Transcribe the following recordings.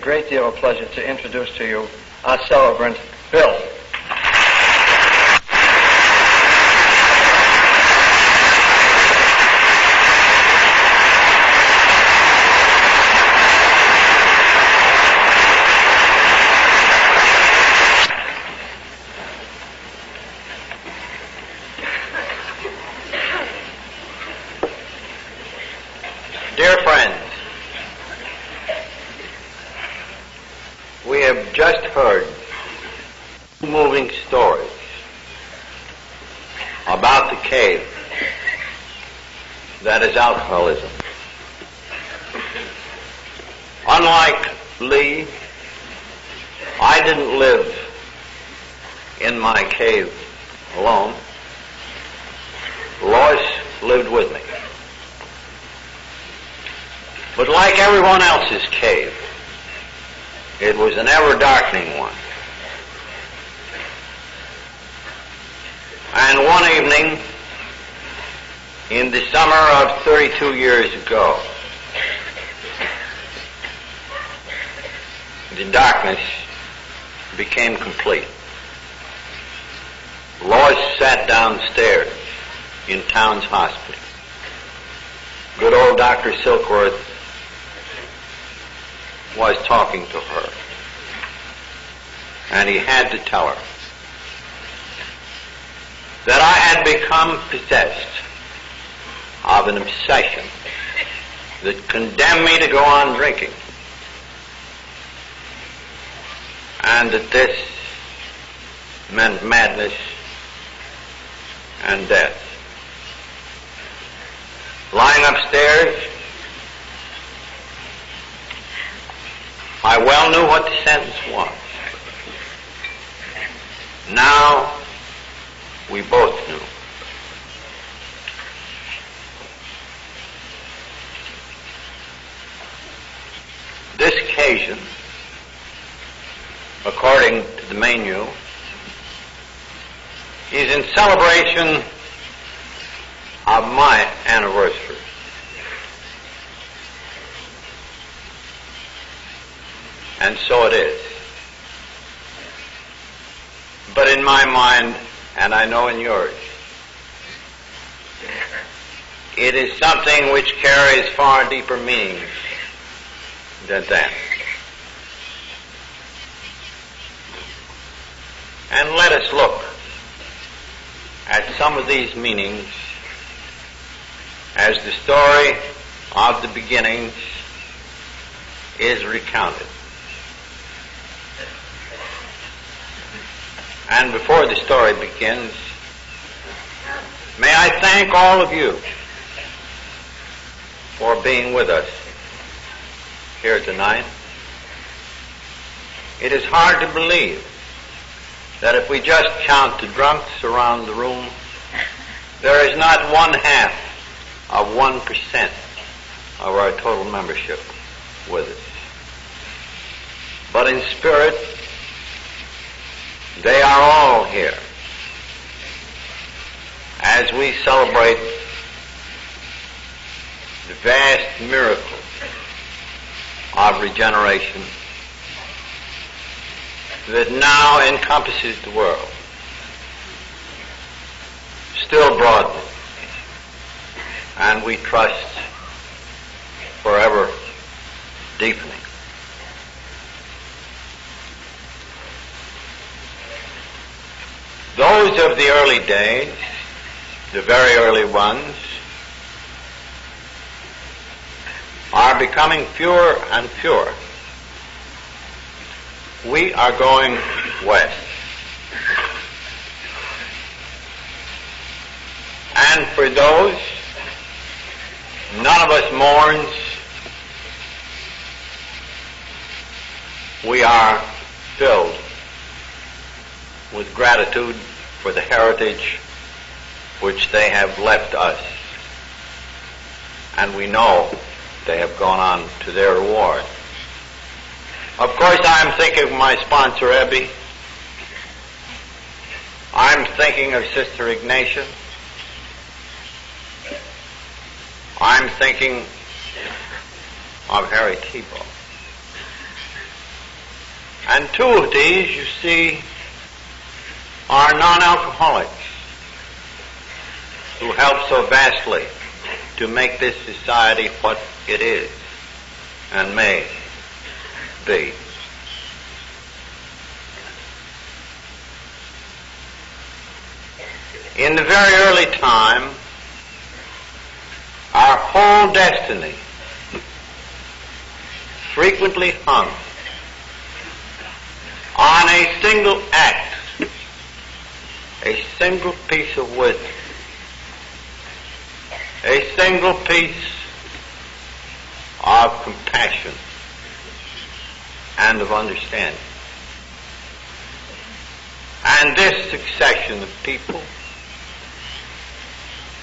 great deal of pleasure to introduce to you our celebrant, Bill. Dear friends, we have just heard moving stories about the cave that is alcoholism. Unlike Lee, I didn't live in my cave alone. Lois lived with me. But like everyone else's cave, it was an ever-darkening one. And one evening, in the summer of 32 years ago, the darkness became complete. Lois sat downstairs in Town's hospital. Good old Dr. Silkworth was talking to her, and he had to tell her that I had become possessed of an obsession that condemned me to go on drinking, and that this meant madness and death. Lying upstairs, I well knew what the sentence was. Now, we both knew. This occasion, according to the menu, is in celebration of my anniversary. And so it is. But in my mind, and I know in yours, it is something which carries far deeper meanings than that. And let us look at some of these meanings as the story of the beginnings is recounted. And before the story begins, may I thank all of you for being with us here tonight. It is hard to believe that if we just count the drunks around the room, there is not 1/2 of 1% of our total membership with us. But in spirit, they are all here as we celebrate the vast miracle of regeneration that now encompasses the world, still broadening, and we trust forever deepening. Those of the early days, the very early ones, are becoming fewer and fewer. We are going west. And for those, none of us mourns. We are filled with gratitude for the heritage which they have left us. And we know they have gone on to their reward. Of course, I'm thinking of my sponsor, Ebby. I'm thinking of Sister Ignatia. I'm thinking of Harry Tebow. And two of these, you see, are non-alcoholics who help so vastly to make this society what it is and may be. In the very early time, our whole destiny frequently hung on a single act, a single piece of wisdom, a single piece of compassion and of understanding. And this succession of people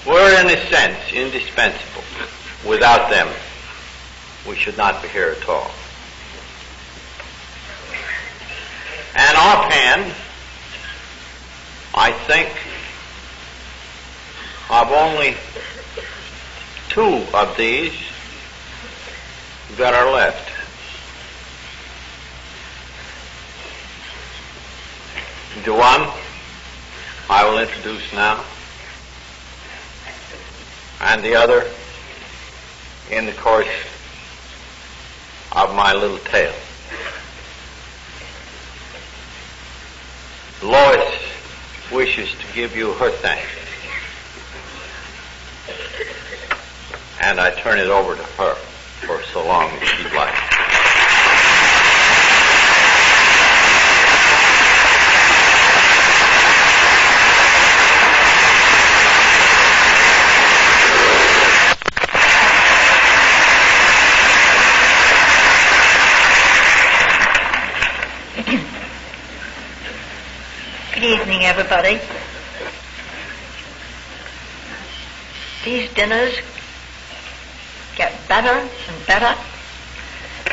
were, in a sense, indispensable. Without them, we should not be here at all. And offhand, I think of only two of these that are left. The one I will introduce now, and the other in the course of my little tale. Lois wishes to give you her thanks, and I turn it over to her for so long as she'd like. Good evening, everybody. These dinners get better and better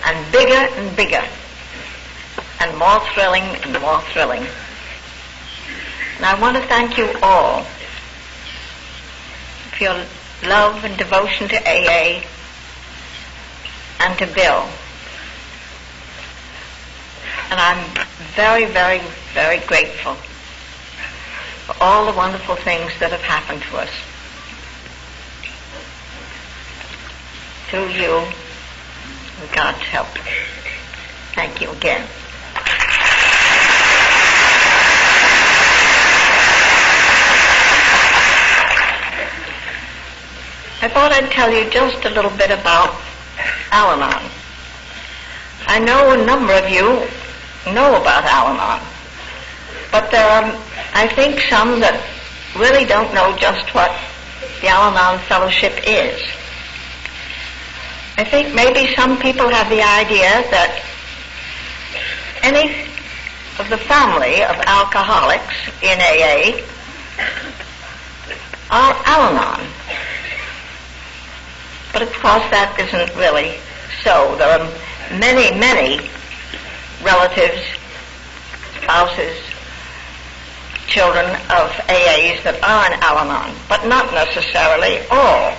and bigger and more thrilling and more thrilling. And I want to thank you all for your love and devotion to AA and to Bill. And I'm very, very, very grateful for all the wonderful things that have happened to us. Through you, with God's help. Thank you again. I thought I'd tell you just a little bit about Al-Anon. I know a number of you know about Al-Anon, but there are, I think, some that really don't know just what the Al-Anon Fellowship is. I think maybe some people have the idea that any of the family of alcoholics in AA are Al-Anon. But of course that isn't really so. There are many, many relatives, spouses, children of AAs that are in Al-Anon, but not necessarily all.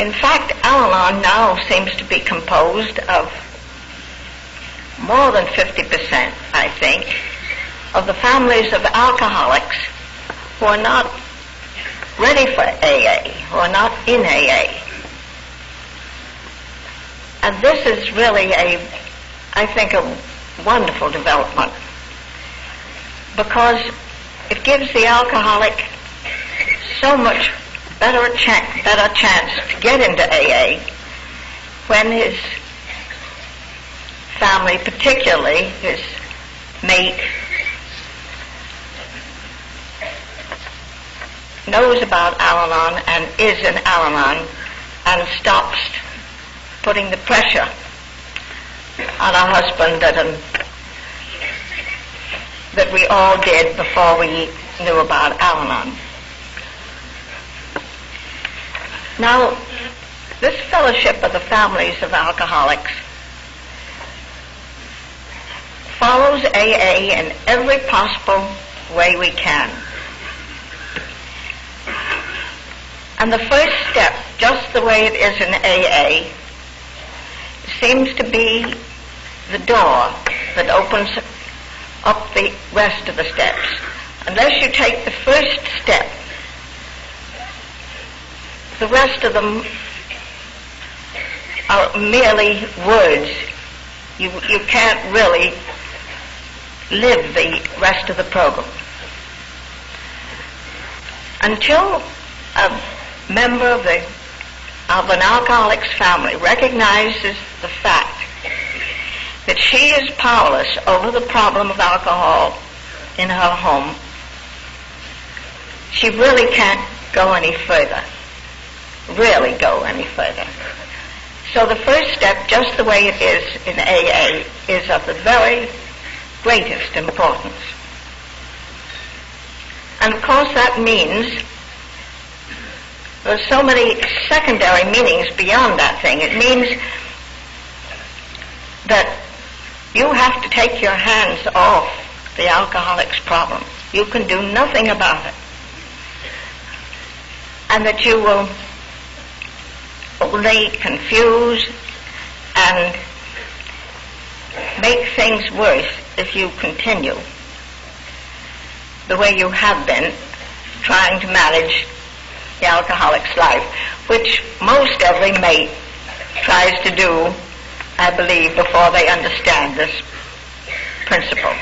In fact, Al-Anon now seems to be composed of more than 50%, I think, of the families of alcoholics who are not ready for AA, who are not in AA. And this is really I think, a wonderful development, because it gives the alcoholic so much better chance to get into AA when his family, particularly his mate, knows about Al-Anon and is in Al-Anon and stops putting the pressure on a husband that we all did before we knew about Al-Anon. Now, this fellowship of the families of alcoholics follows AA in every possible way we can. And the first step, just the way it is in AA, seems to be the door that opens up the rest of the steps. Unless you take the first step, the rest of them are merely words. You can't really live the rest of the program. Until a member of an alcoholic's family recognizes the fact that she is powerless over the problem of alcohol in her home, she really can't go any further. Really go any further. So the first step, just the way it is in AA, is of the very greatest importance. And of course that means there's so many secondary meanings beyond that thing. It means that you have to take your hands off the alcoholic's problem. You can do nothing about it. And that you will only confuse and make things worse if you continue the way you have been trying to manage the alcoholic's life, which most every mate tries to do, I believe, before they understand this principle.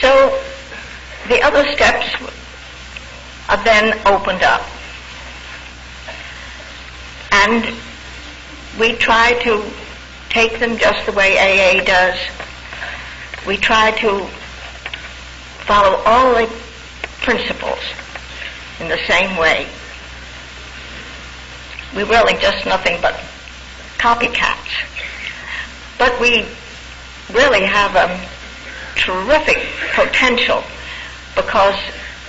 So the other steps are then opened up. And we try to take them just the way AA does. We try to follow all the principles in the same way. We're really just nothing but copycats. But we really have a terrific potential, because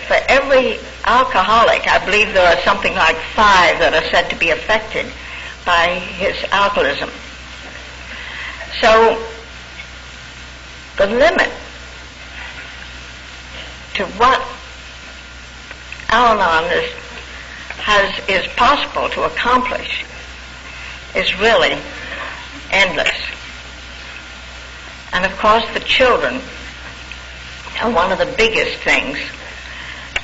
for every alcoholic, I believe there are something like 5 that are said to be affected by his alcoholism. So the limit to what Al-Anon is possible to accomplish is really endless. And of course the children are one of the biggest things.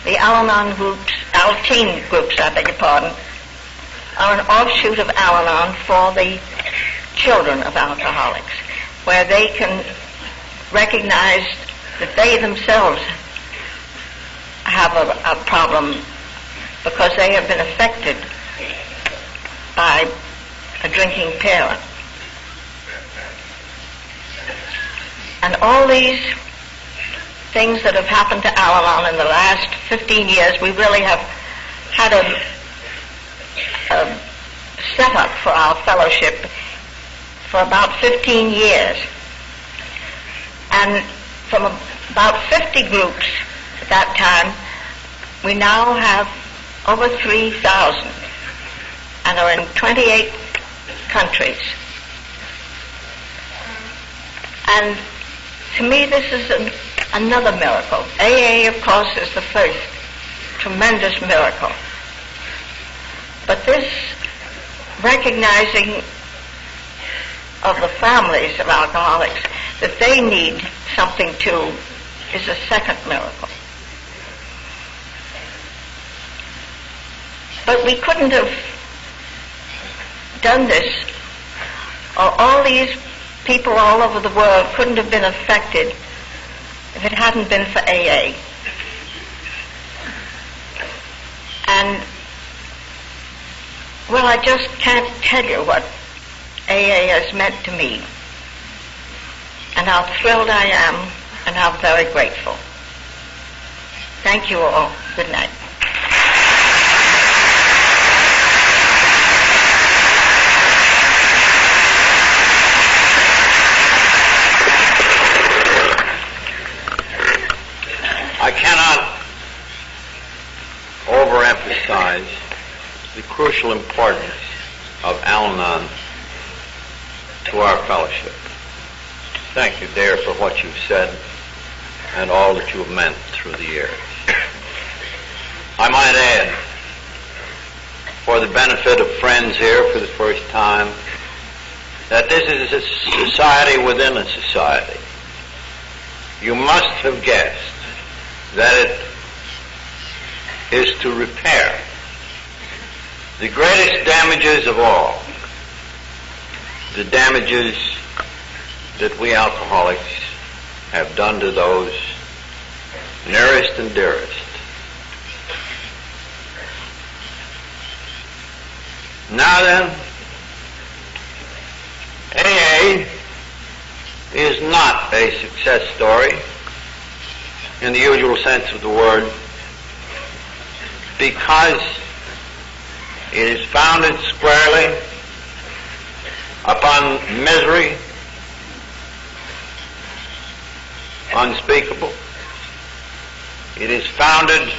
The Al-Anon groups, Al-Teen groups, I beg your pardon, are an offshoot of Al-Anon for the children of alcoholics, where they can recognize that they themselves have a problem because they have been affected by a drinking parent. And all these things that have happened to Al-Anon in the last 15 years, we really have had a setup for our fellowship for about 15 years. And from about 50 groups at that time, we now have over 3,000 and are in 28 countries. And to me, this is another miracle. AA, of course, is the first tremendous miracle. But this recognizing of the families of alcoholics, that they need something too, is a second miracle. But we couldn't have done this, or all these people all over the world couldn't have been affected if it hadn't been for AA. And, well, I just can't tell you what AA has meant to me, and how thrilled I am, and how very grateful. Thank you all. Good night. I cannot overemphasize the crucial importance of Al-Anon to our fellowship. Thank you, dear, for what you've said and all that you've meant through the years. I might add, for the benefit of friends here for the first time, that this is a society within a society, you must have guessed that it is to repair the greatest damages of all, the damages that we alcoholics have done to those nearest and dearest. Now then, AA is not a success story in the usual sense of the word, because it is founded squarely upon misery unspeakable. It is founded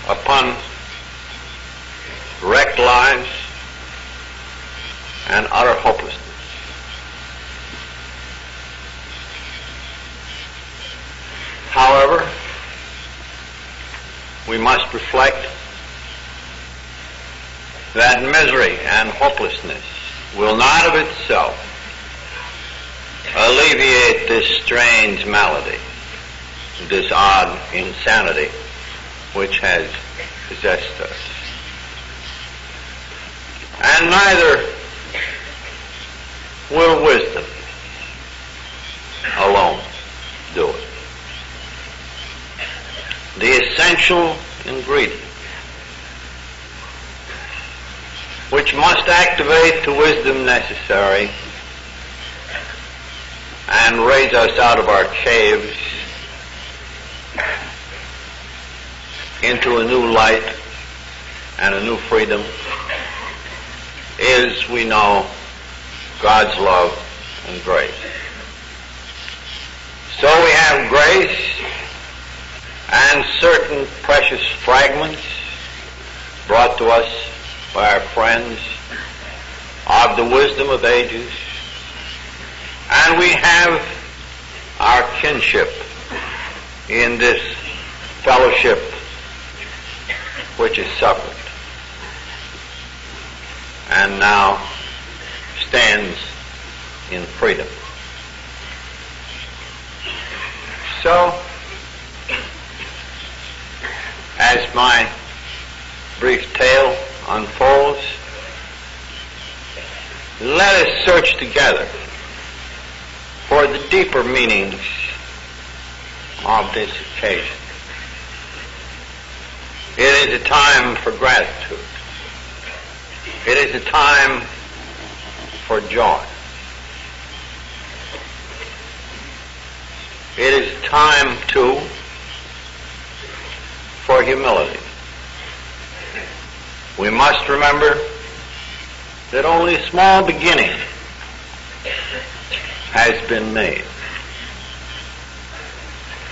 upon wrecked lives and utter hopelessness. However, we must reflect that misery and hopelessness will not of itself alleviate this strange malady, this odd insanity which has possessed us. And neither will wisdom alone do it. The essential ingredient which must activate the wisdom necessary and raise us out of our caves into a new light and a new freedom is, we know, God's love and grace. So we have grace and certain precious fragments brought to us by our friends of the wisdom of ages, and we have our kinship in this fellowship which has suffered and now stands in freedom. So, as my brief tale unfolds, let us search together for the deeper meanings of this occasion. It is a time for gratitude. It is a time for joy. It is a time, too, for humility. We must remember that only a small beginning has been made.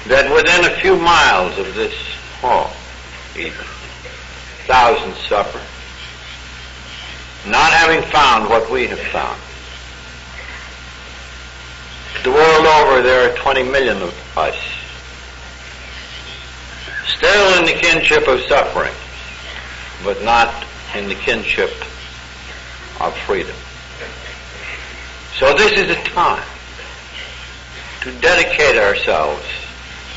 That within a few miles of this hall, even, thousands suffer, not having found what we have found. The world over, there are 20 million of us still in the kinship of suffering, but not in the kinship of freedom. So this is a time to dedicate ourselves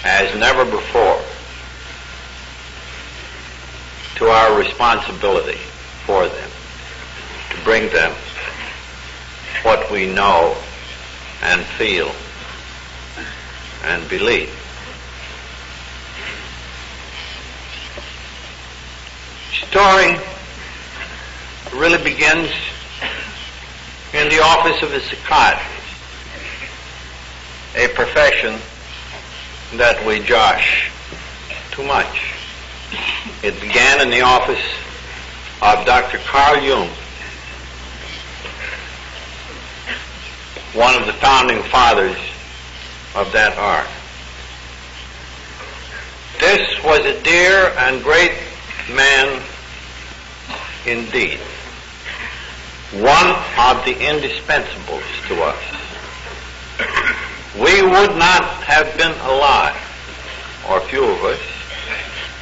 as never before to our responsibility for them, to bring them what we know and feel and believe. Story really begins in the office of a psychiatrist, a profession that we josh too much. It began in the office of Dr. Carl Jung, one of the founding fathers of that art. This was a dear and great man indeed, one of the indispensables to us. We would not have been alive, or few of us,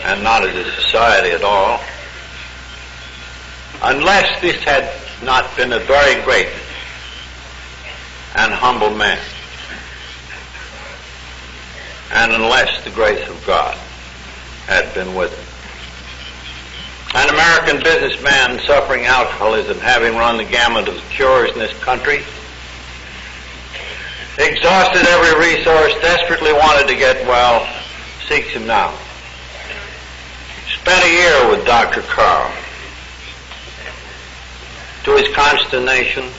and not as a society at all, unless this had not been a very great and humble man. And unless the grace of God had been with him. An American businessman suffering alcoholism, having run the gamut of cures in this country, exhausted every resource, desperately wanted to get well, seeks him now. Spent a year with Dr. Carl. To his consternation,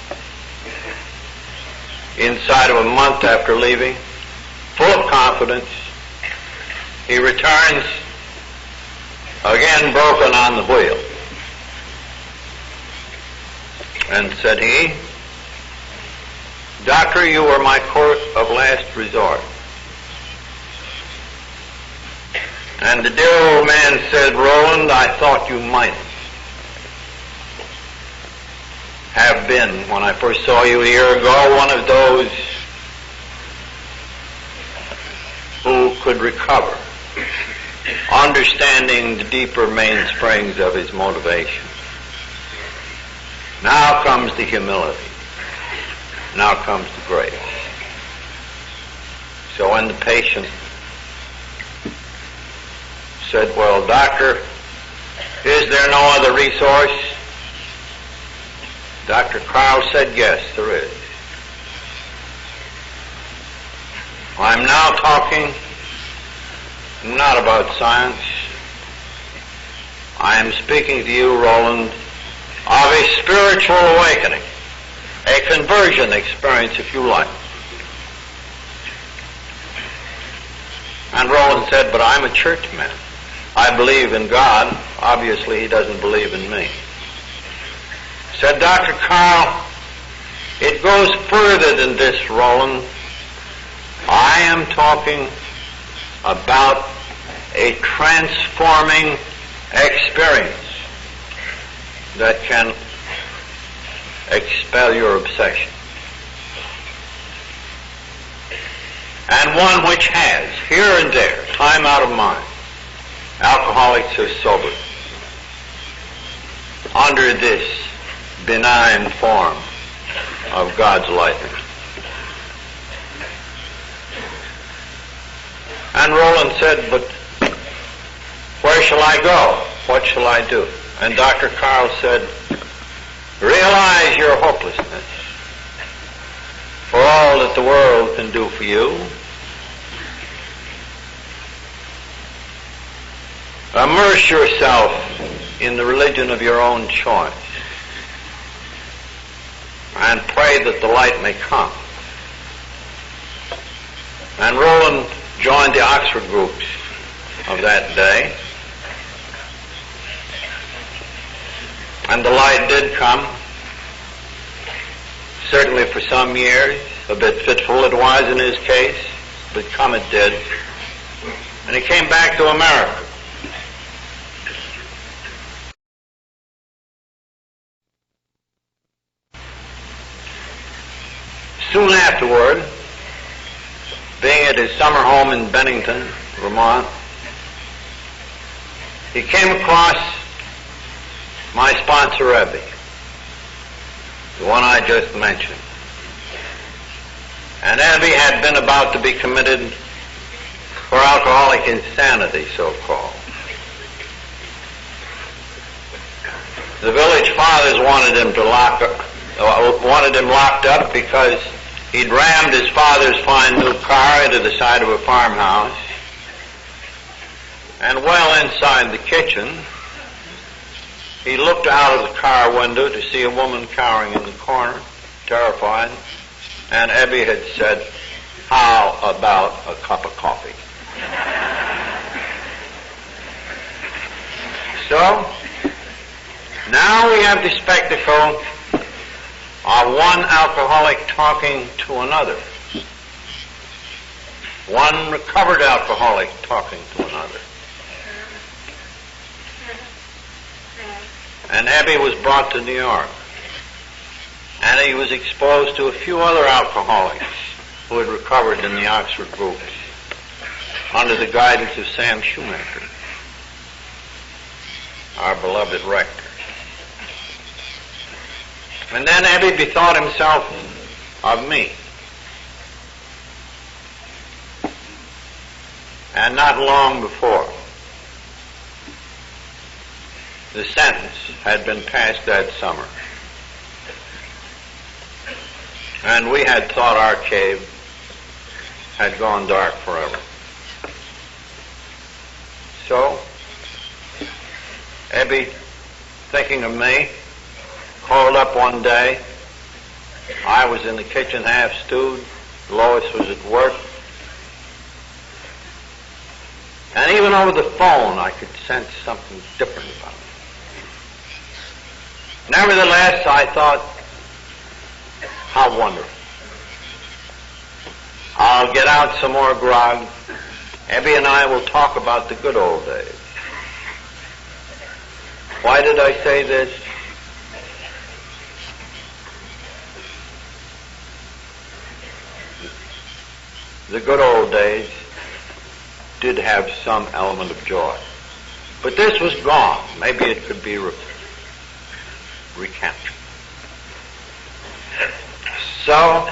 inside of a month after leaving, full of confidence, he returns, again broken on the wheel. And said he, "Doctor, you were my court of last resort." And the dear old man said, "Roland, I thought you might have been, when I first saw you a year ago, one of those who could recover, understanding the deeper mainsprings of his motivation." Now comes the humility. Now comes the grace. So when the patient said, "Well, doctor, is there no other resource?" Dr. Carl said, "Yes, there is. I'm now talking not about science. I am speaking to you, Roland, of a spiritual awakening, a conversion experience, if you like." And Roland said, "But I'm a churchman. I believe in God. Obviously, he doesn't believe in me." Said Dr. Carl, "It goes further than this, Roland. I am talking about a transforming experience that can expel your obsession. And one which has, here and there, time out of mind, alcoholics are sober under this benign form of God's lightning." And Roland said, "But where shall I go? What shall I do?" And Dr. Carl said, "Realize your hopelessness for all that the world can do for you. Immerse yourself in the religion of your own choice and pray that the light may come." And Roland joined the Oxford groups of that day. And the light did come, certainly for some years, a bit fitful it was in his case, but come it did. And he came back to America. Soon afterward, being at his summer home in Bennington, Vermont, he came across my sponsor, Rebbe, the one I just mentioned. And Rebbe had been about to be committed for alcoholic insanity, so-called. The village fathers wanted him locked up because he'd rammed his father's fine new car into the side of a farmhouse, and well inside the kitchen, he looked out of the car window to see a woman cowering in the corner, terrified, and Ebby had said, "How about a cup of coffee?" So, now we have the spectacle of one alcoholic talking to another. One recovered alcoholic talking to another. And Ebby was brought to New York. And he was exposed to a few other alcoholics who had recovered in the Oxford groups under the guidance of Sam Shoemaker, our beloved rector. And then Ebby bethought himself of me. And not long before, the sentence had been passed that summer. And we had thought our cave had gone dark forever. So, Ebby, thinking of me, called up one day. I was in the kitchen half stewed. Lois was at work. And even over the phone, I could sense something different about it. Nevertheless, I thought, how wonderful. I'll get out some more grog. Ebby and I will talk about the good old days. Why did I say this? The good old days did have some element of joy. But this was gone. Maybe it could be recaptured. So,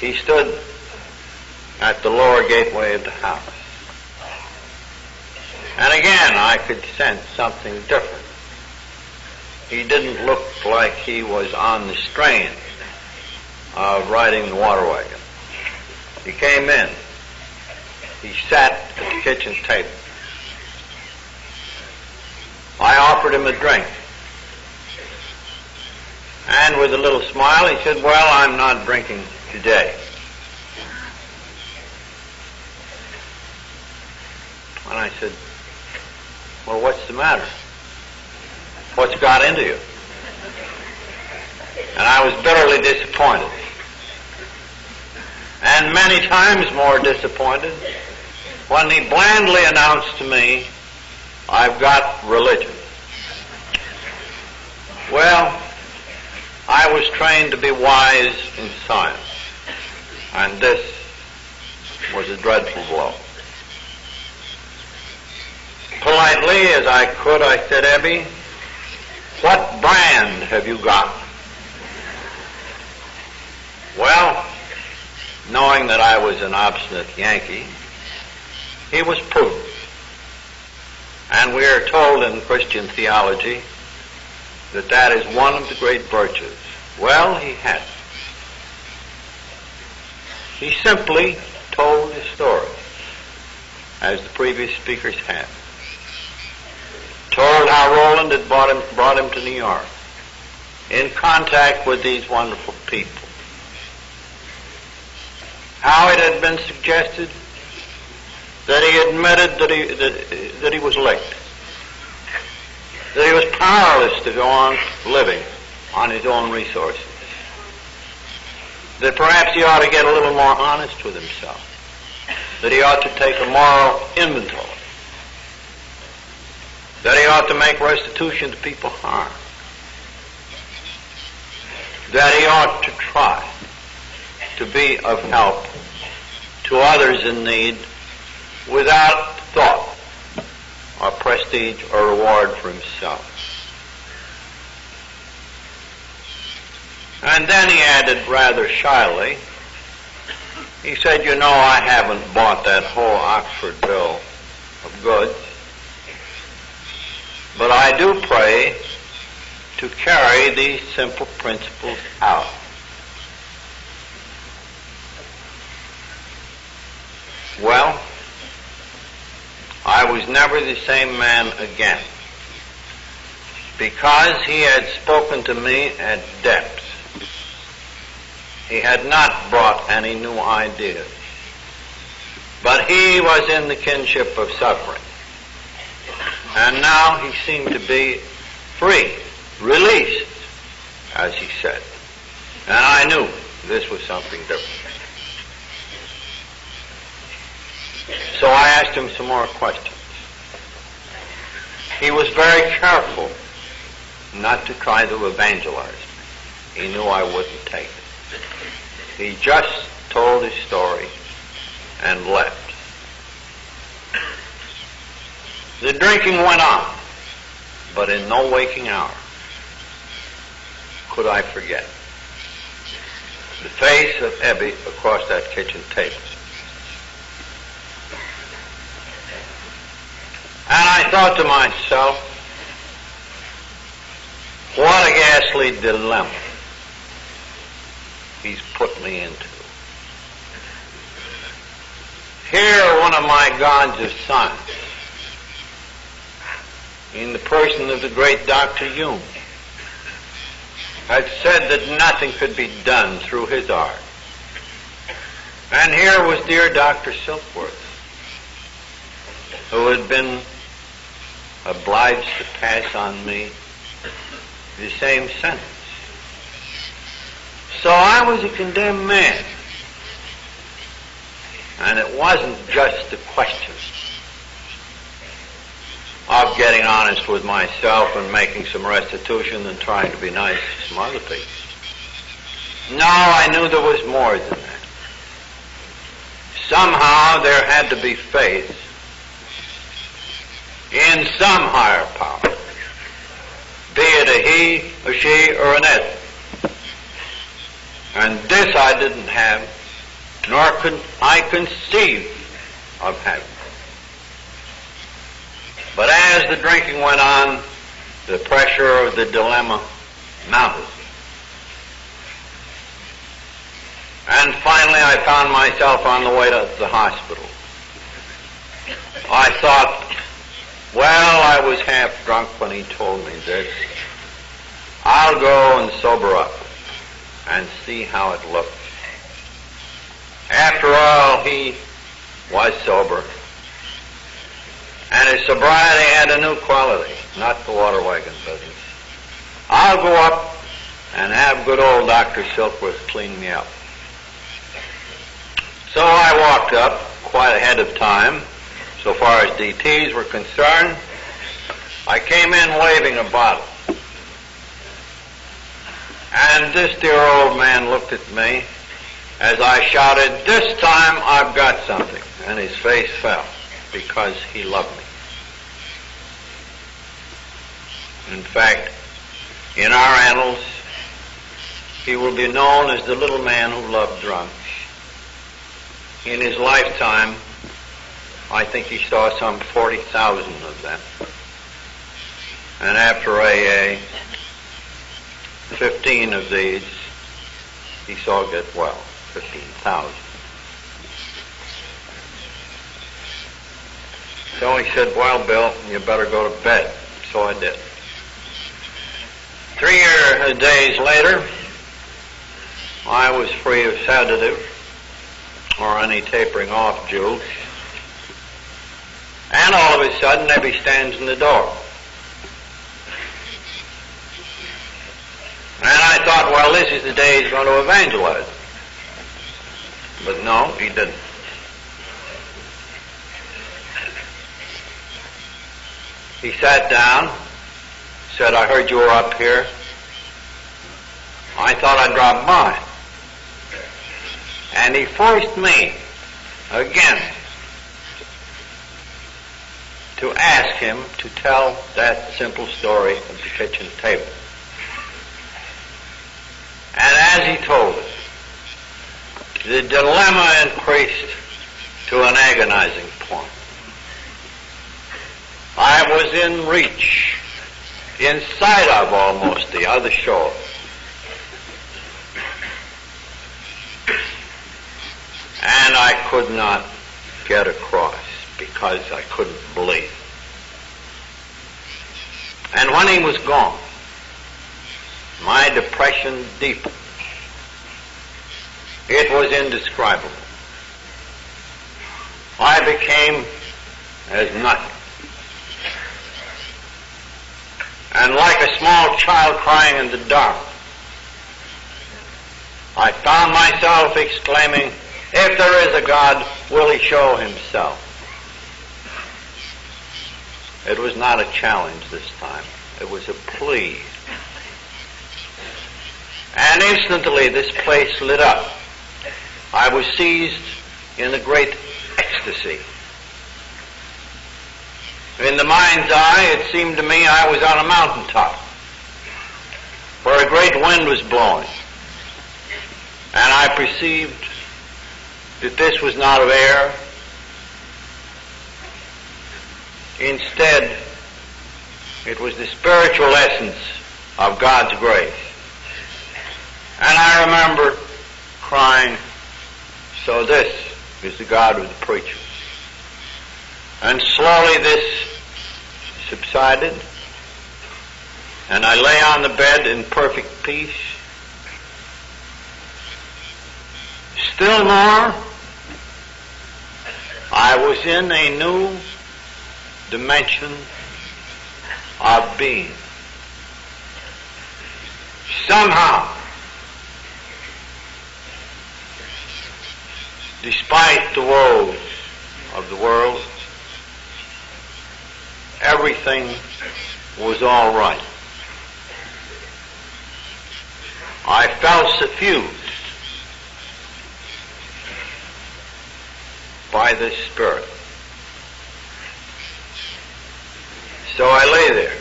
he stood at the lower gateway of the house. And again, I could sense something different. He didn't look like he was on the strain of riding the water wagon. He came in. He sat at the kitchen table. I offered him a drink. And with a little smile, he said, "Well, I'm not drinking today." And I said, "Well, what's the matter? What's got into you?" And I was bitterly disappointed. And many times more disappointed when he blandly announced to me, "I've got religion." Well, I was trained to be wise in science, and this was a dreadful blow. Politely as I could, I said, "Ebby, what brand have you got?" Well, knowing that I was an obstinate Yankee, he was prudent. And we are told in Christian theology that that is one of the great virtues. Well, he had. He simply told his story, as the previous speakers had. Told how Roland had brought him to New York, in contact with these wonderful people. How it had been suggested that he admitted that he was licked, that he was powerless to go on living on his own resources, that perhaps he ought to get a little more honest with himself, that he ought to take a moral inventory, that he ought to make restitution to people harmed, that he ought to try to be of help to others in need without thought or prestige or reward for himself. And then he added rather shyly, he said, "You know, I haven't bought that whole Oxford bill of goods, but I do pray to carry these simple principles out." Well, I was never the same man again, because he had spoken to me at depth. He had not brought any new ideas, but he was in the kinship of suffering. And now he seemed to be free, released, as he said. And I knew this was something different. So I asked him some more questions. He was very careful not to try to evangelize me. He knew I wouldn't take it. He just told his story and left. The drinking went on, but in no waking hour could I forget the face of Ebby across that kitchen table. I thought to myself, what a ghastly dilemma he's put me into. Here, one of my gods of science, in the person of the great Dr. Jung, had said that nothing could be done through his art. And here was dear Dr. Silkworth, who had been obliged to pass on me the same sentence. So I was a condemned man. And it wasn't just a question of getting honest with myself and making some restitution and trying to be nice to some other people. No, I knew there was more than that. Somehow there had to be faith in some higher power, be it a he, a she, or an it. And this I didn't have, nor could I conceive of having. But as the drinking went on, the pressure of the dilemma mounted. And finally I found myself on the way to the hospital. I thought, well, I was half drunk when he told me this. I'll go and sober up and see how it looks. After all, he was sober. And his sobriety had a new quality, not the water wagon business. I'll go up and have good old Dr. Silkworth clean me up. So I walked up quite ahead of time, so far as DTs were concerned. I came in waving a bottle. And this dear old man looked at me as I shouted, "This time I've got something." And his face fell because he loved me. In fact, in our annals, he will be known as the little man who loved drunks. In his lifetime, I think he saw some 40,000 of them. And after AA, 15 of these he saw get well, 15,000. So he said, "Well, Bill, you better go to bed." So I did. 3 days later, I was free of sedative or any tapering off juice. And all of a sudden, Nebby stands in the door. And I thought, well, this is the day he's going to evangelize. But no, he didn't. He sat down, said, "I heard you were up here. I thought I'd drop by." And he forced me again to ask him to tell that simple story of the kitchen table. And as he told it, the dilemma increased to an agonizing point. I was in reach, in sight of almost the other shore. And I could not get across because I couldn't believe. And when he was gone, my depression deepened. It was indescribable. I became as nothing. And like a small child crying in the dark, I found myself exclaiming, "If there is a God, will he show himself?" It was not a challenge this time. It was a plea. And instantly this place lit up. I was seized in a great ecstasy. In the mind's eye, it seemed to me I was on a mountaintop, where a great wind was blowing. And I perceived that this was not of air. Instead, it was the spiritual essence of God's grace. And I remember crying, so this is the God of the preacher. And slowly this subsided, and I lay on the bed in perfect peace. Still more, I was in a new dimension of being. Somehow, despite the woes of the world, everything was all right. I felt suffused by this Spirit. So I lay there.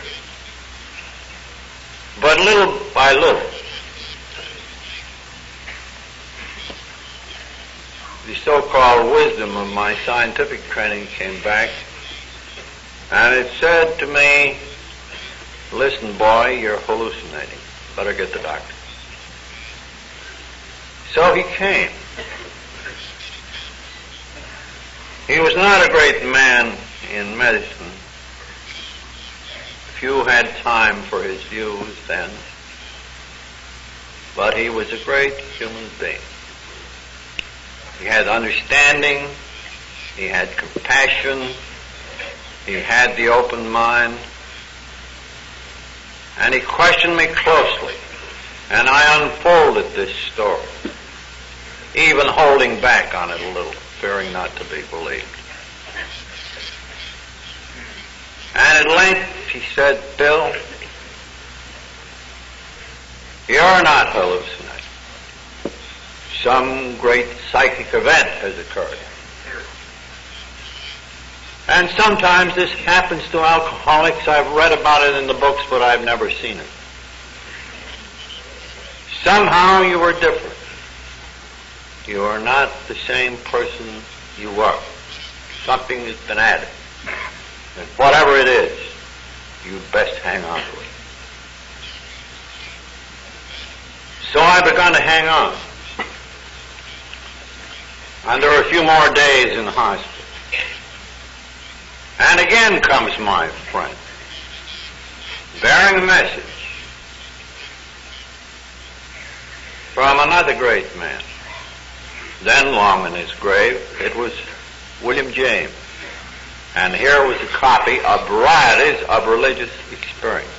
But little by little, the so-called wisdom of my scientific training came back, and it said to me, listen, boy, you're hallucinating. Better get the doctor. So he came. He was not a great man in medicine. Few had time for his views then, but he was a great human being. He had understanding, he had compassion, he had the open mind, and he questioned me closely, and I unfolded this story, even holding back on it a little, fearing not to be believed. And at length he said, Bill, you're not hallucinating. Some great psychic event has occurred. And sometimes this happens to alcoholics. I've read about it in the books, but I've never seen it. Somehow you are different. You are not the same person you were. Something has been added. And whatever it is, you'd best hang on to it. So I begun to hang on. And there were a few more days in the hospital. And again comes my friend, bearing a message from another great man, then long in his grave. It was William James. And here was a copy of varieties of religious experience.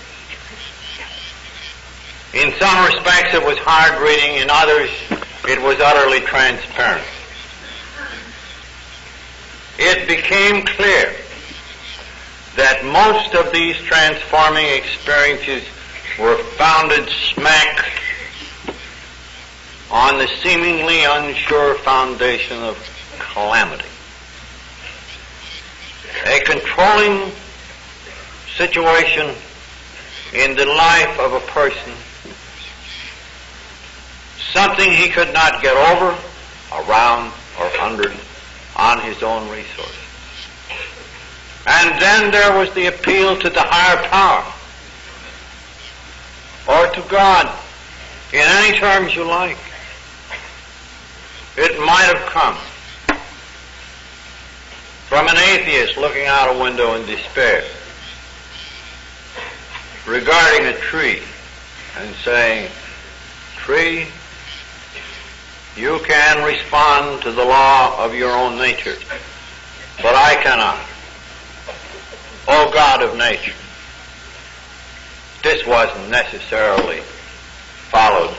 In some respects it was hard reading, in others it was utterly transparent. It became clear that most of these transforming experiences were founded smack on the seemingly unsure foundation of calamity. A controlling situation in the life of a person, something he could not get over, around, or under on his own resources. And then there was the appeal to the higher power, or to God, in any terms you like. It might have come from an atheist looking out a window in despair, regarding a tree and saying, tree, you can respond to the law of your own nature, but I cannot. O God of nature. This wasn't necessarily followed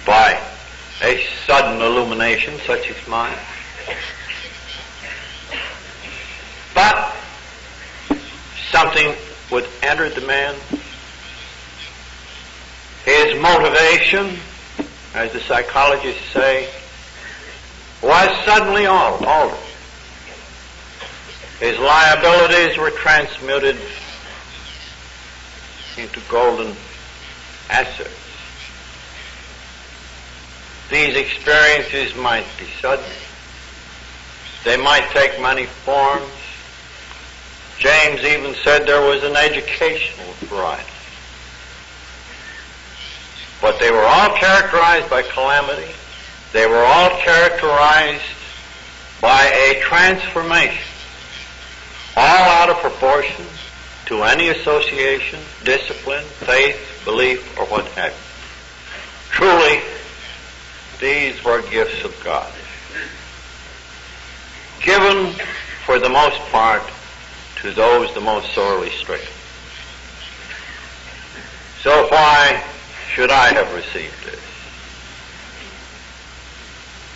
by a sudden illumination such as mine. But something would enter the man. His motivation, as the psychologists say, was suddenly altered. His liabilities were transmuted into golden assets. These experiences might be sudden. They might take many forms. James even said there was an educational variety. But they were all characterized by calamity. They were all characterized by a transformation, all out of proportion to any association, discipline, faith, belief, or what have you. Truly, these were gifts of God, given for the most part to those the most sorely stricken. So why should I have received this?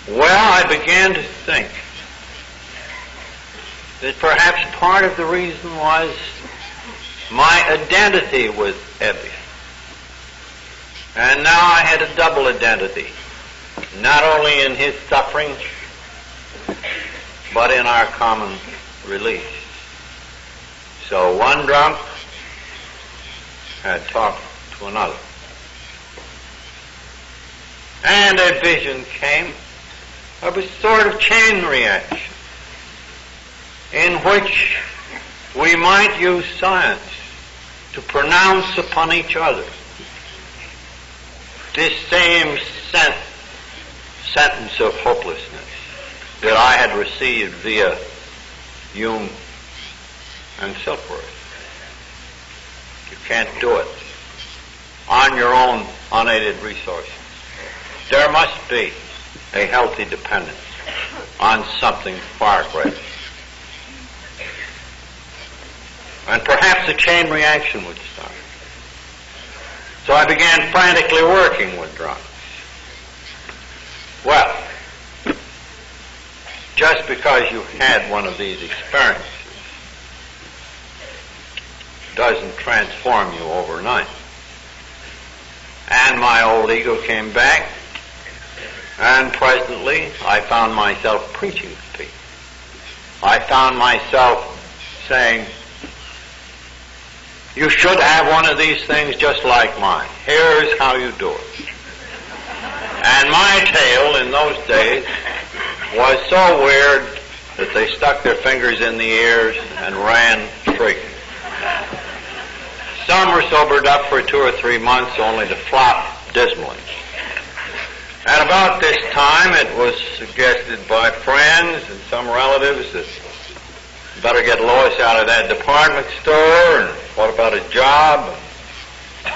Well, I began to think that perhaps part of the reason was my identity with Ebby. And now I had a double identity, not only in his suffering, but in our common release. So one drunk had talked to another. And a vision came of a sort of chain reaction in which we might use science to pronounce upon each other this same sentence of hopelessness that I had received via Hume and Silkworth. You can't do it on your own unaided resources. There must be a healthy dependence on something far greater. And perhaps a chain reaction would start. So I began frantically working with drunks. Well, just because you had one of these experiences doesn't transform you overnight. And my old ego came back, and presently I found myself preaching to people. I found myself saying, you should have one of these things just like mine. Here's how you do it. And my tale in those days was so weird that they stuck their fingers in the ears and ran shrieking. Some were sobered up for 2 or 3 months only to flop dismally. At about this time, it was suggested by friends and some relatives that better get Lois out of that department store, and what about a job?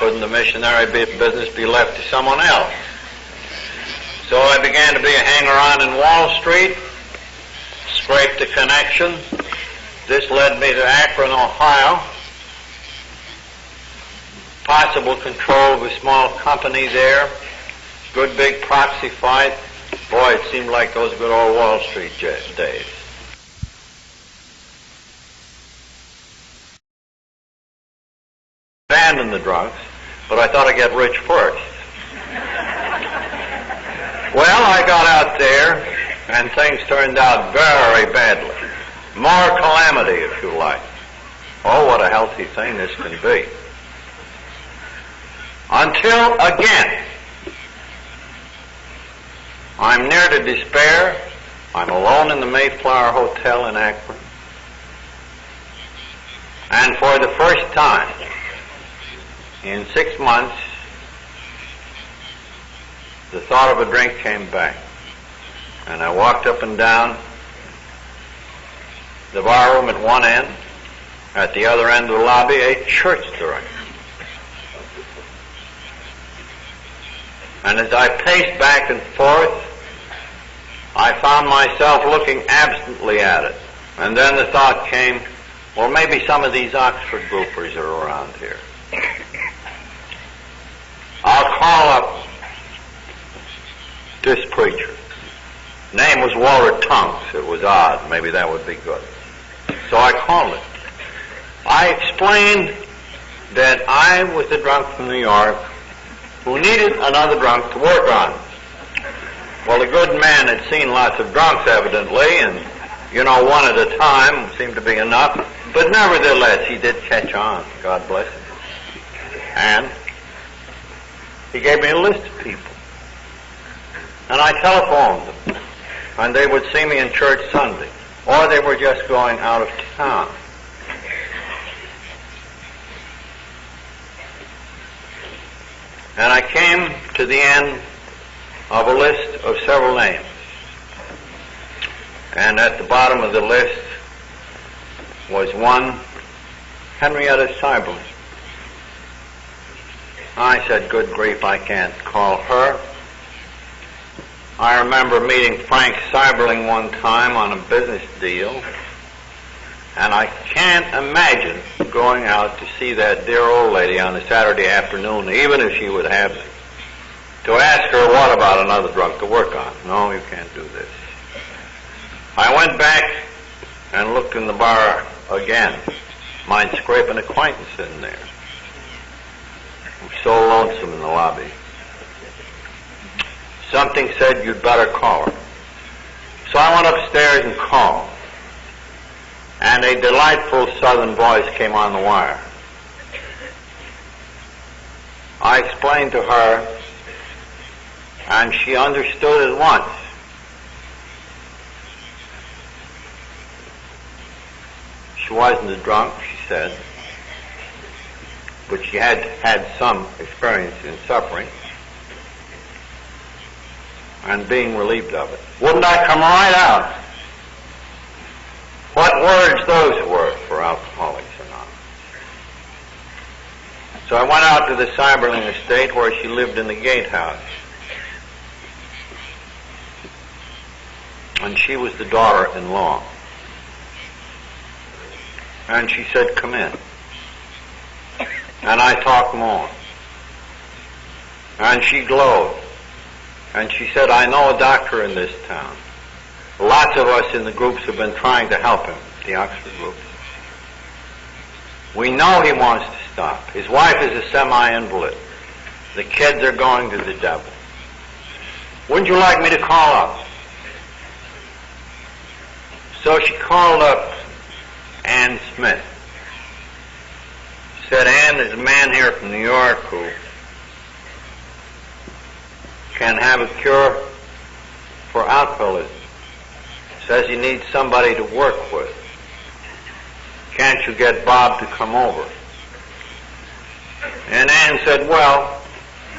Couldn't the missionary business be left to someone else? So I began to be a hanger-on in Wall Street, scraped a connection. This led me to Akron, Ohio. Possible control of a small company there. Good big proxy fight. Boy, it seemed like those good old Wall Street days. Abandoned the drugs, but I thought I'd get rich first. Well, I got out there, and things turned out very badly. More calamity, if you like. Oh, what a healthy thing this can be. Until, again, I'm near to despair. I'm alone in the Mayflower Hotel in Akron. And for the first time in 6 months, the thought of a drink came back. And I walked up and down the bar room at one end. At the other end of the lobby, a church director. And as I paced back and forth, I found myself looking absently at it. And then the thought came, well, maybe some of these Oxford groupers are around here. I'll call up this preacher. Name was Walter Tunks. It was odd. Maybe that would be good. So I called him. I explained that I was a drunk from New York who needed another drunk to work on. Well, the good man had seen lots of drunks, evidently, and, one at a time seemed to be enough. But nevertheless, he did catch on. God bless him. And he gave me a list of people. And I telephoned them. And they would see me in church Sunday. Or they were just going out of town. And I came to the end of a list of several names. And at the bottom of the list was one, Henrietta Seiberling. I said, good grief, I can't call her. I remember meeting Frank Seiberling one time on a business deal, and I can't imagine going out to see that dear old lady on a Saturday afternoon, even if she would have it, to ask her what about another drug to work on. No, you can't do this. I went back and looked in the bar again. Mind scraping acquaintance in there. It was so lonesome in the lobby. Something said you'd better call her. So I went upstairs and called. And a delightful southern voice came on the wire. I explained to her, and she understood at once. She wasn't a drunk, she said, but she had had some experience in suffering and being relieved of it. Wouldn't I come right out? What words those were for Alcoholics Anonymous. So I went out to the Seiberling estate where she lived in the gatehouse. And she was the daughter-in-law. And she said, come in. And I talked more. And she glowed. And she said, I know a doctor in this town. Lots of us in the groups have been trying to help him, the Oxford groups. We know he wants to stop. His wife is a semi-invalid. The kids are going to the devil. Wouldn't you like me to call up? So she called up Ann Smith. Said, Ann, there's a man here from New York who can have a cure for alcoholism. Says he needs somebody to work with. Can't you get Bob to come over? And Ann said, well,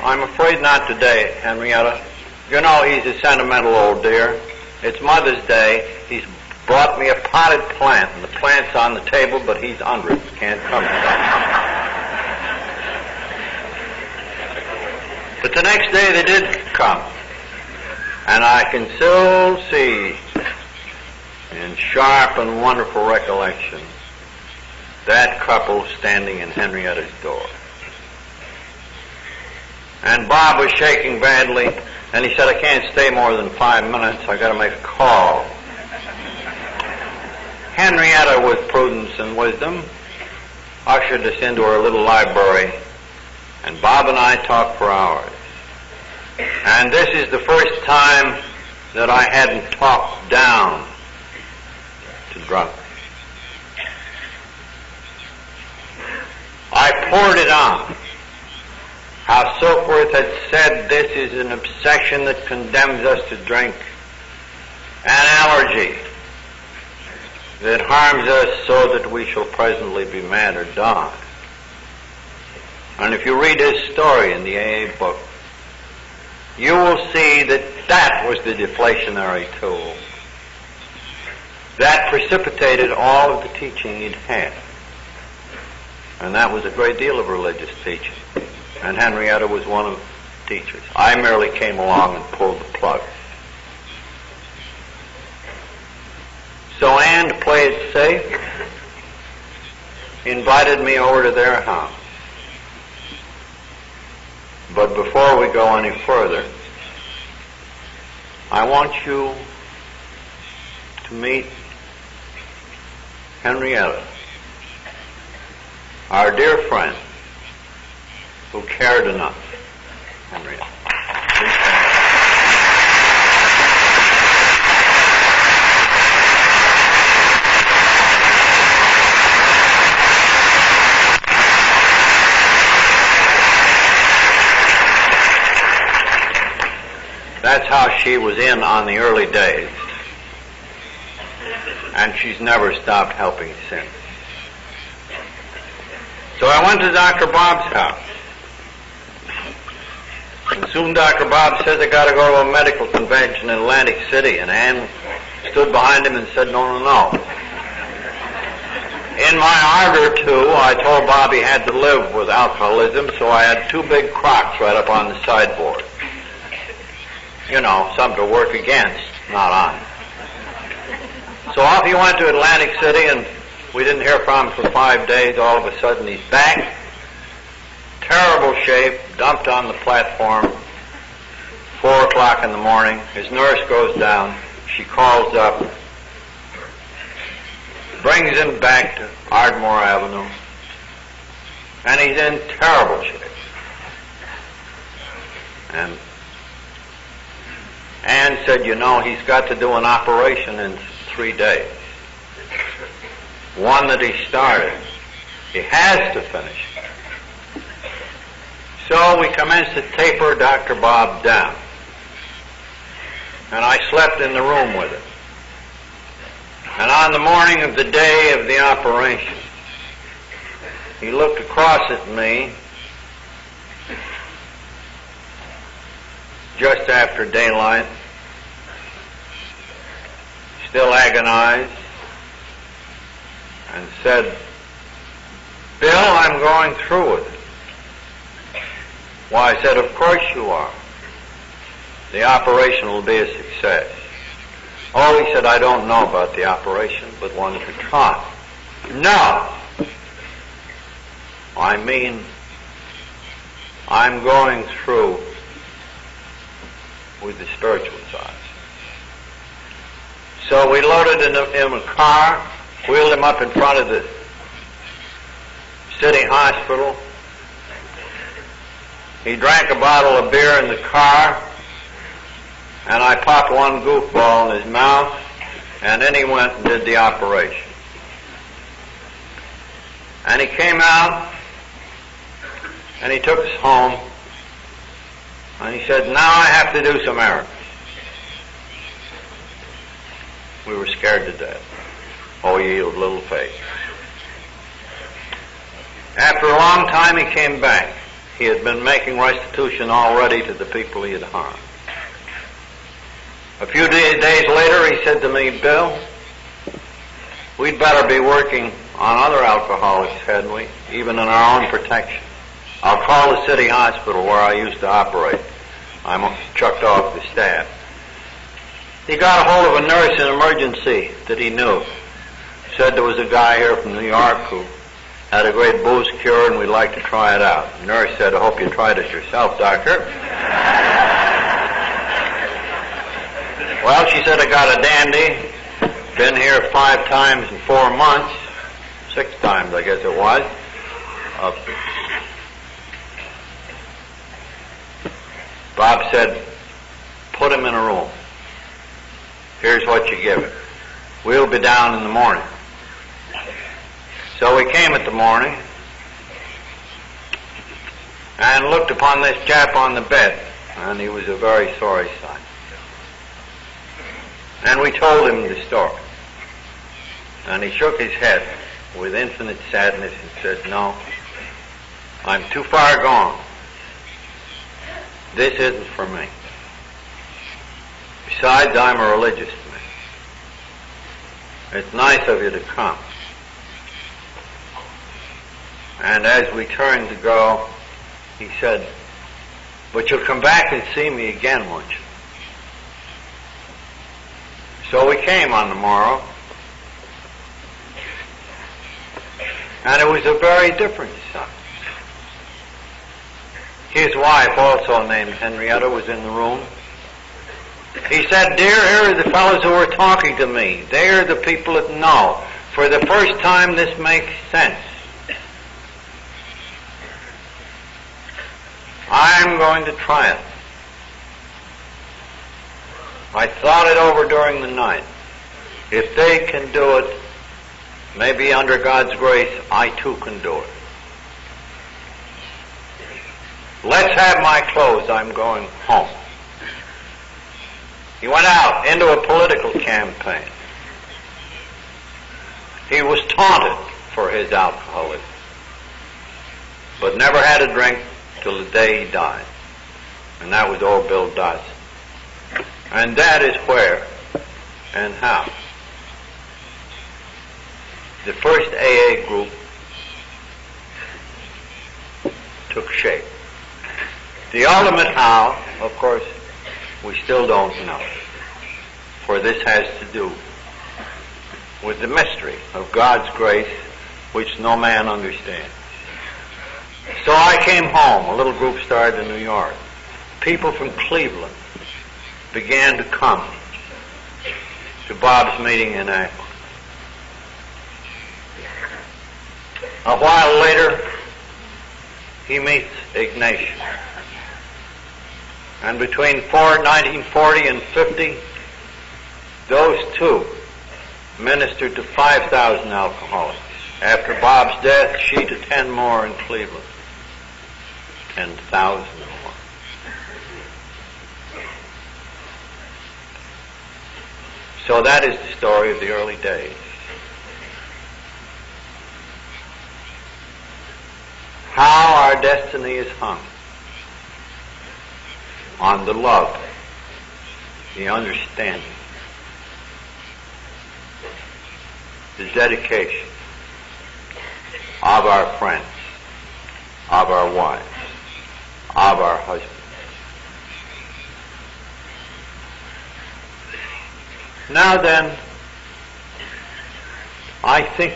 I'm afraid not today, Henrietta. You know he's a sentimental old dear. It's Mother's Day. He's brought me a potted plant, and the plant's on the table, but he's under it. Can't come. But the next day they did come. And I can still see in sharp and wonderful recollection that couple standing in Henrietta's door. And Bob was shaking badly, and he said, I can't stay more than 5 minutes. I got to make a call. Henrietta, with prudence and wisdom, ushered us into her little library, and Bob and I talked for hours. And this is the first time that I hadn't talked down to drunks. I poured it on. How Silkworth had said this is an obsession that condemns us to drink, an allergy that harms us so that we shall presently be mad or die. And if you read his story in the AA book, you will see that that was the deflationary tool that precipitated all of the teaching he'd had. And that was a great deal of religious teaching. And Henrietta was one of the teachers. I merely came along and pulled the plug. So Ann, to play it safe, invited me over to their house. But before we go any further, I want you to meet Henrietta, our dear friend who cared enough. Henrietta. That's how she was in on the early days. And she's never stopped helping since. So I went to Dr. Bob's house. Soon Dr. Bob says I got to go to a medical convention in Atlantic City, and Ann stood behind him and said, no, no, no. In my ardor, too, I told Bob he had to live with alcoholism, so I had 2 big Crocs right up on the sideboard. You know, something to work against, not on. So off he went to Atlantic City, and we didn't hear from him for 5 days. All of a sudden, he's back. Terrible shape, dumped on the platform, 4 o'clock in the morning. His nurse goes down. She calls up, brings him back to Ardmore Avenue, and he's in terrible shape. And Ann said, you know, he's got to do an operation in 3 days. One that he started. He has to finish. So we commenced to taper Dr. Bob down. And I slept in the room with him. And on the morning of the day of the operation, he looked across at me just after daylight, still agonized, and said, Bill, I'm going through with it. Why, I said, of course you are. The operation will be a success. Oh, he said, I don't know about the operation, but wanted to try. No! I mean, I'm going through with the spiritual side. So we loaded him in a car, wheeled him up in front of the city hospital. He drank a bottle of beer in the car, and I popped 1 goofball in his mouth, and then he went and did the operation. And he came out, and he took us home, and he said, now I have to do some errands. We were scared to death. Oh, ye of little faith. After a long time, he came back. He had been making restitution already to the people he had harmed. A few days later, he said to me, Bill, we'd better be working on other alcoholics, hadn't we? Even in our own protection. I'll call the city hospital where I used to operate. I'm chucked off the staff. He got a hold of a nurse in emergency that he knew. Said there was a guy here from New York who had a great booze cure and we'd like to try it out. The nurse said, I hope you tried it yourself, doctor. Well, she said, I got a dandy. Been here 5 times in 4 months. 6 times, I guess it was. Bob said, put him in a room. Here's what you give him. We'll be down in the morning. So we came at the morning and looked upon this chap on the bed, and he was a very sorry sight. And we told him the story. And he shook his head with infinite sadness and said, no, I'm too far gone. This isn't for me. Besides, I'm a religious man. It's nice of you to come. And as we turned to go, he said, but you'll come back and see me again, won't you? So we came on the morrow, and it was a very different son. His wife, also named Henrietta, was in the room. He said, dear, here are the fellows who are talking to me. They are the people that know. For the first time, this makes sense. I'm going to try it. I thought it over during the night. If they can do it, maybe under God's grace, I too can do it. Let's have my clothes. I'm going home. He went out into a political campaign. He was taunted for his alcoholism, but never had a drink till the day he died. And that was old Bill Dodson. And that is where and how the first AA group took shape. The ultimate how, of course, we still don't know. For this has to do with the mystery of God's grace, which no man understands. So I came home. A little group started in New York. People from Cleveland began to come to Bob's meeting in Akron. A while later, he meets Ignatius. And between 1940 and 50, those two ministered to 5,000 alcoholics. After Bob's death, she to 10 more in Cleveland. 10,000 more. So that is the story of the early days. How our destiny is hung on the love, the understanding, the dedication of our friends, of our wives, of our husbands. Now then, I think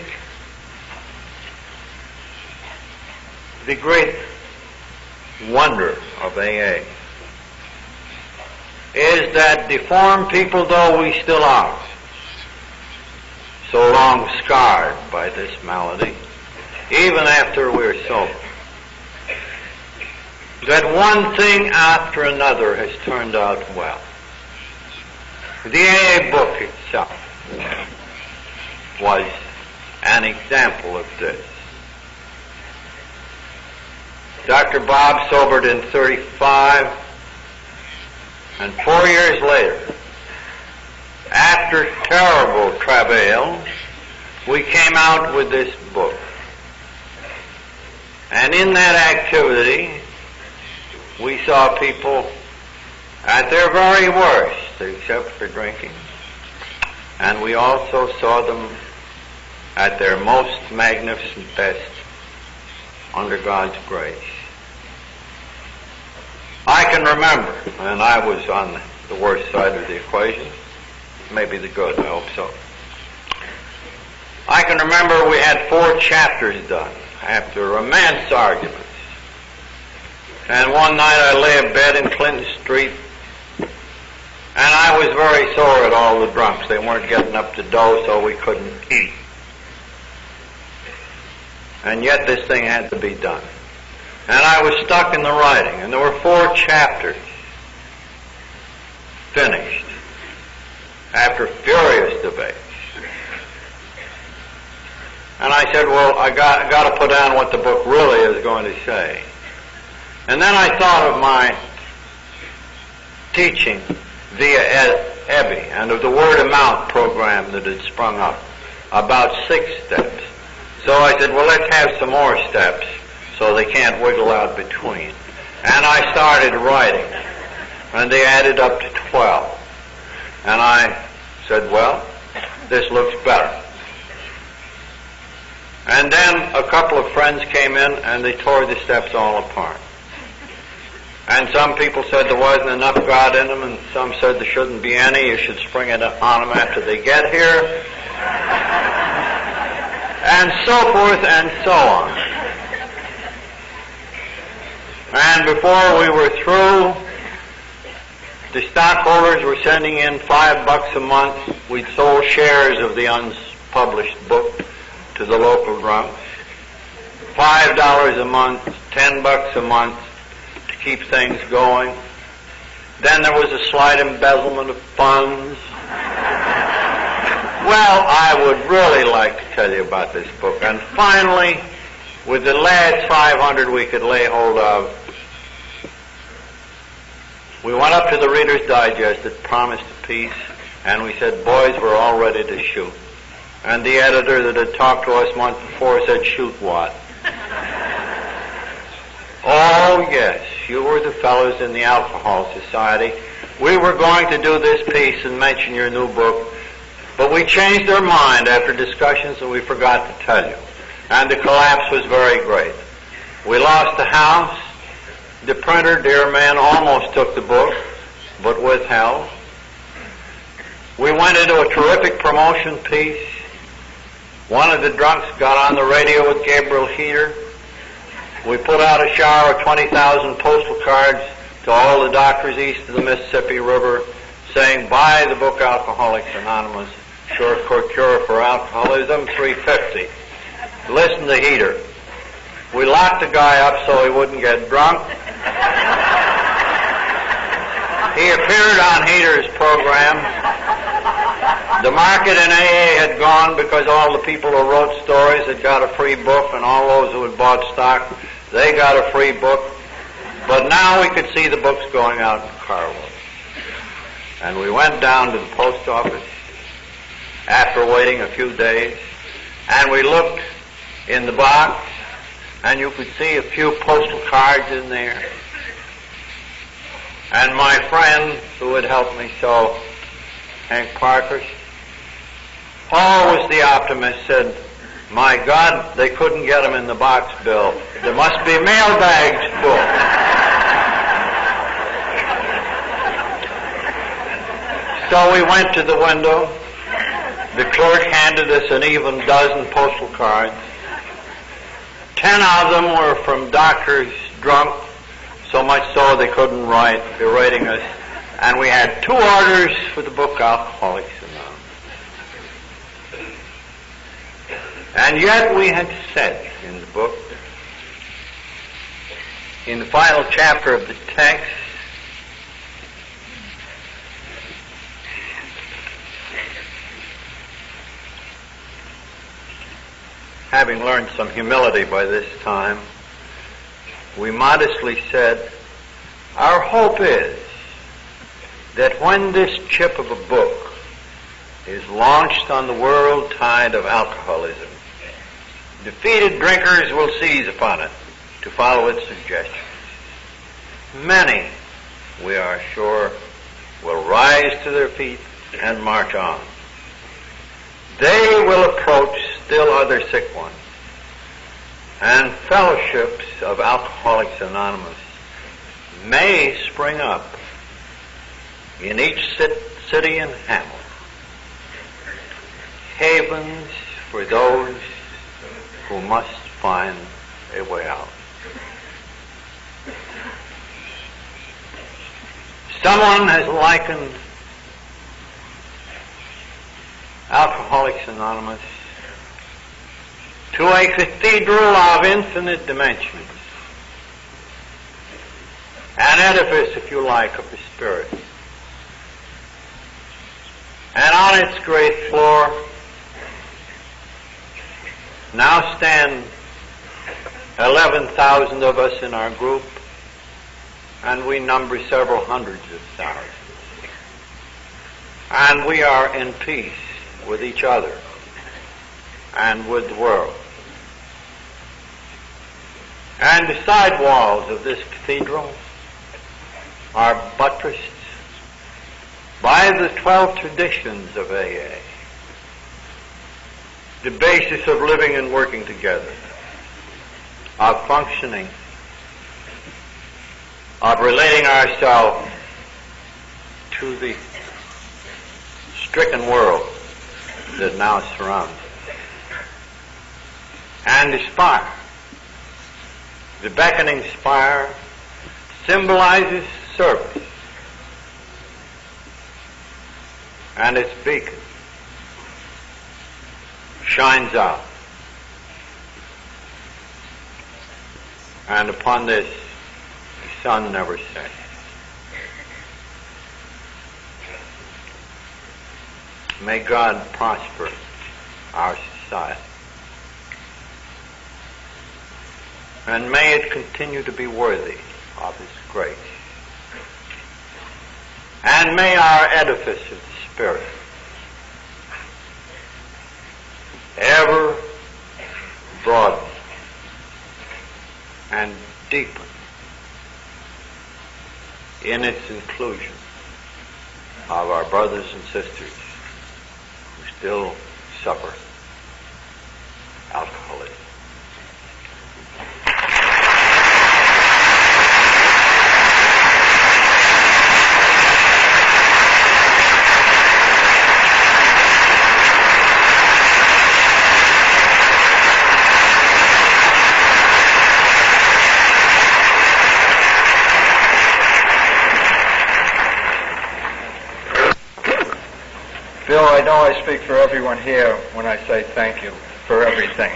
the great wonder of AA is that deformed people though we still are, so long scarred by this malady, even after we're sober, that one thing after another has turned out well. The AA book itself was an example of this. Dr. Bob sobered in 35, and 4 years later, after terrible travail, we came out with this book. And in that activity, we saw people at their very worst, except for drinking. And we also saw them at their most magnificent best under God's grace. I can remember, and I was on the worst side of the equation, maybe the good, I hope so. I can remember we had 4 chapters done after immense arguments. And one night I lay abed in Clinton Street, and I was very sore at all the drunks. They weren't getting up to dough, so we couldn't eat. And yet this thing had to be done. And I was stuck in the writing, and there were 4 chapters finished after furious debates. And I said, well, I got to put down what the book really is going to say. And then I thought of my teaching via Ebby and of the Word of Mouth program that had sprung up, about 6 steps. So I said, well, let's have some more steps so they can't wiggle out between. And I started writing, and they added up to 12. And I said, well, this looks better. And then a couple of friends came in, and they tore the steps all apart. And some people said there wasn't enough God in them, and some said there shouldn't be any. You should spring it on them after they get here. And so forth and so on. And before we were through, the stockholders were sending in $5 a month. We'd sold shares of the unpublished book to the local drunks. $5 a month, $10 a month to keep things going. Then there was a slight embezzlement of funds. Well, I would really like to tell you about this book. And finally, with the last 500 we could lay hold of, we went up to the Reader's Digest that promised a piece, and we said, boys, we're all ready to shoot. And the editor that had talked to us months before said, shoot what? Oh, yes, you were the fellows in the Alcohol Society. We were going to do this piece and mention your new book, but we changed our mind after discussions and we forgot to tell you. And the collapse was very great. We lost the house. The printer, dear man, almost took the book, but withheld. We went into a terrific promotion piece. One of the drunks got on the radio with Gabriel Heater. We put out a shower of 20,000 postal cards to all the doctors east of the Mississippi River saying, buy the book Alcoholics Anonymous, short cure for alcoholism, $3.50. Listen to Heater. We locked the guy up so he wouldn't get drunk. He appeared on Heater's program. The market in AA had gone because all the people who wrote stories had got a free book, and all those who had bought stock, they got a free book. But now we could see the books going out in carloads. And we went down to the post office after waiting a few days, and we looked in the box, and you could see a few postal cards in there. And my friend, who had helped me so, Hank Parker, always the optimist, said, my God, they couldn't get them in the box, Bill. There must be mailbags full. So we went to the window. The clerk handed us an even dozen postal cards. 10 of them were from doctors drunk, so much so they couldn't write, berating us. And we had 2 orders for the book Alcoholics Anonymous. And yet we had said in the book, in the final chapter of the text, having learned some humility by this time, we modestly said, our hope is that when this chip of a book is launched on the world tide of alcoholism, defeated drinkers will seize upon it to follow its suggestions. Many, we are sure, will rise to their feet and march on. They will approach still other sick ones, and fellowships of Alcoholics Anonymous may spring up in each city and hamlet, havens for those who must find a way out. Someone has likened Alcoholics Anonymous to a cathedral of infinite dimensions, an edifice, if you like, of the Spirit. And on its great floor now stand 11,000 of us in our group, and we number several hundreds of thousands. And we are in peace with each other and with the world. And the side walls of this cathedral are buttressed by the 12 traditions of AA, the basis of living and working together, of functioning, of relating ourselves to the stricken world that now surrounds us. And the spire, the beckoning spire, symbolizes service, and its beacon shines out. And upon this, the sun never sets. May God prosper our society. And may it continue to be worthy of His grace. And may our edifice of the Spirit ever broaden and deepen in its inclusion of our brothers and sisters who still suffer alcoholism. Bill, I know I speak for everyone here when I say thank you for everything.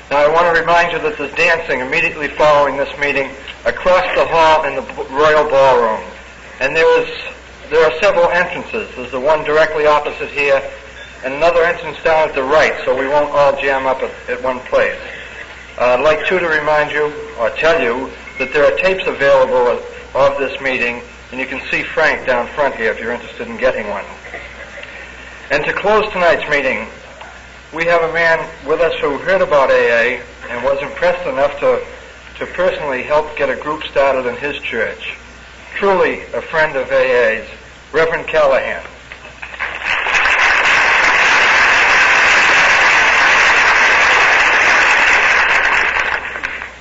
Now, I want to remind you that there's dancing immediately following this meeting across the hall in the Royal Ballroom. And there are several entrances. There's the one directly opposite here, and another entrance down at the right, so we won't all jam up at one place. I'd like, too, to remind you, or tell you, that there are tapes available of this meeting, and you can see Frank down front here if you're interested in getting one. And to close tonight's meeting, we have a man with us who heard about AA and was impressed enough to personally help get a group started in his church. Truly a friend of AA's, Reverend Callahan.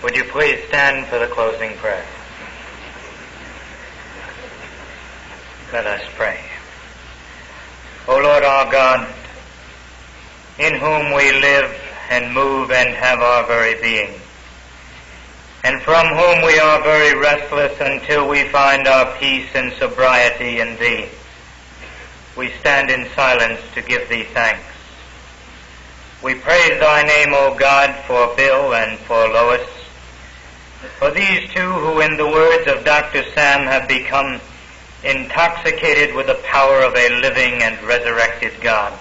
Would you please stand for the closing prayer? Let us pray. O Lord our God, in whom we live and move and have our very being, and from whom we are very restless until we find our peace and sobriety in Thee, we stand in silence to give Thee thanks. We praise Thy name, O God, for Bill and for Lois, for these two who, in the words of Dr. Sam, have become intoxicated with the power of a living and resurrected God.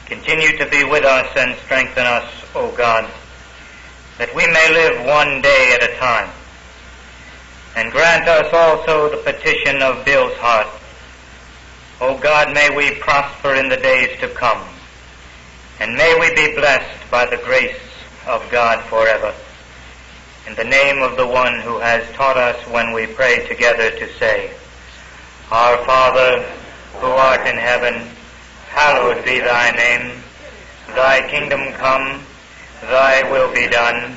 Continue to be with us and strengthen us, O God, that we may live one day at a time. And grant us also the petition of Bill's heart. O God, may we prosper in the days to come, and may we be blessed by the grace of God forever. In the name of the one who has taught us when we pray together to say, Our Father, who art in heaven, hallowed be Thy name. Thy kingdom come, Thy will be done,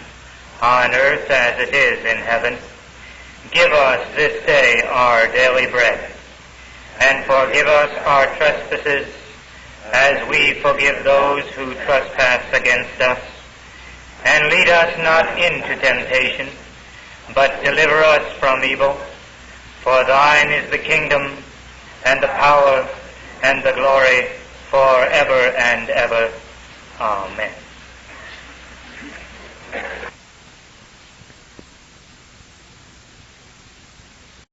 on earth as it is in heaven. Give us this day our daily bread, and forgive us our trespasses, as we forgive those who trespass against us. And lead us not into temptation, but deliver us from evil. For Thine is the kingdom, and the power, and the glory, forever and ever. Amen.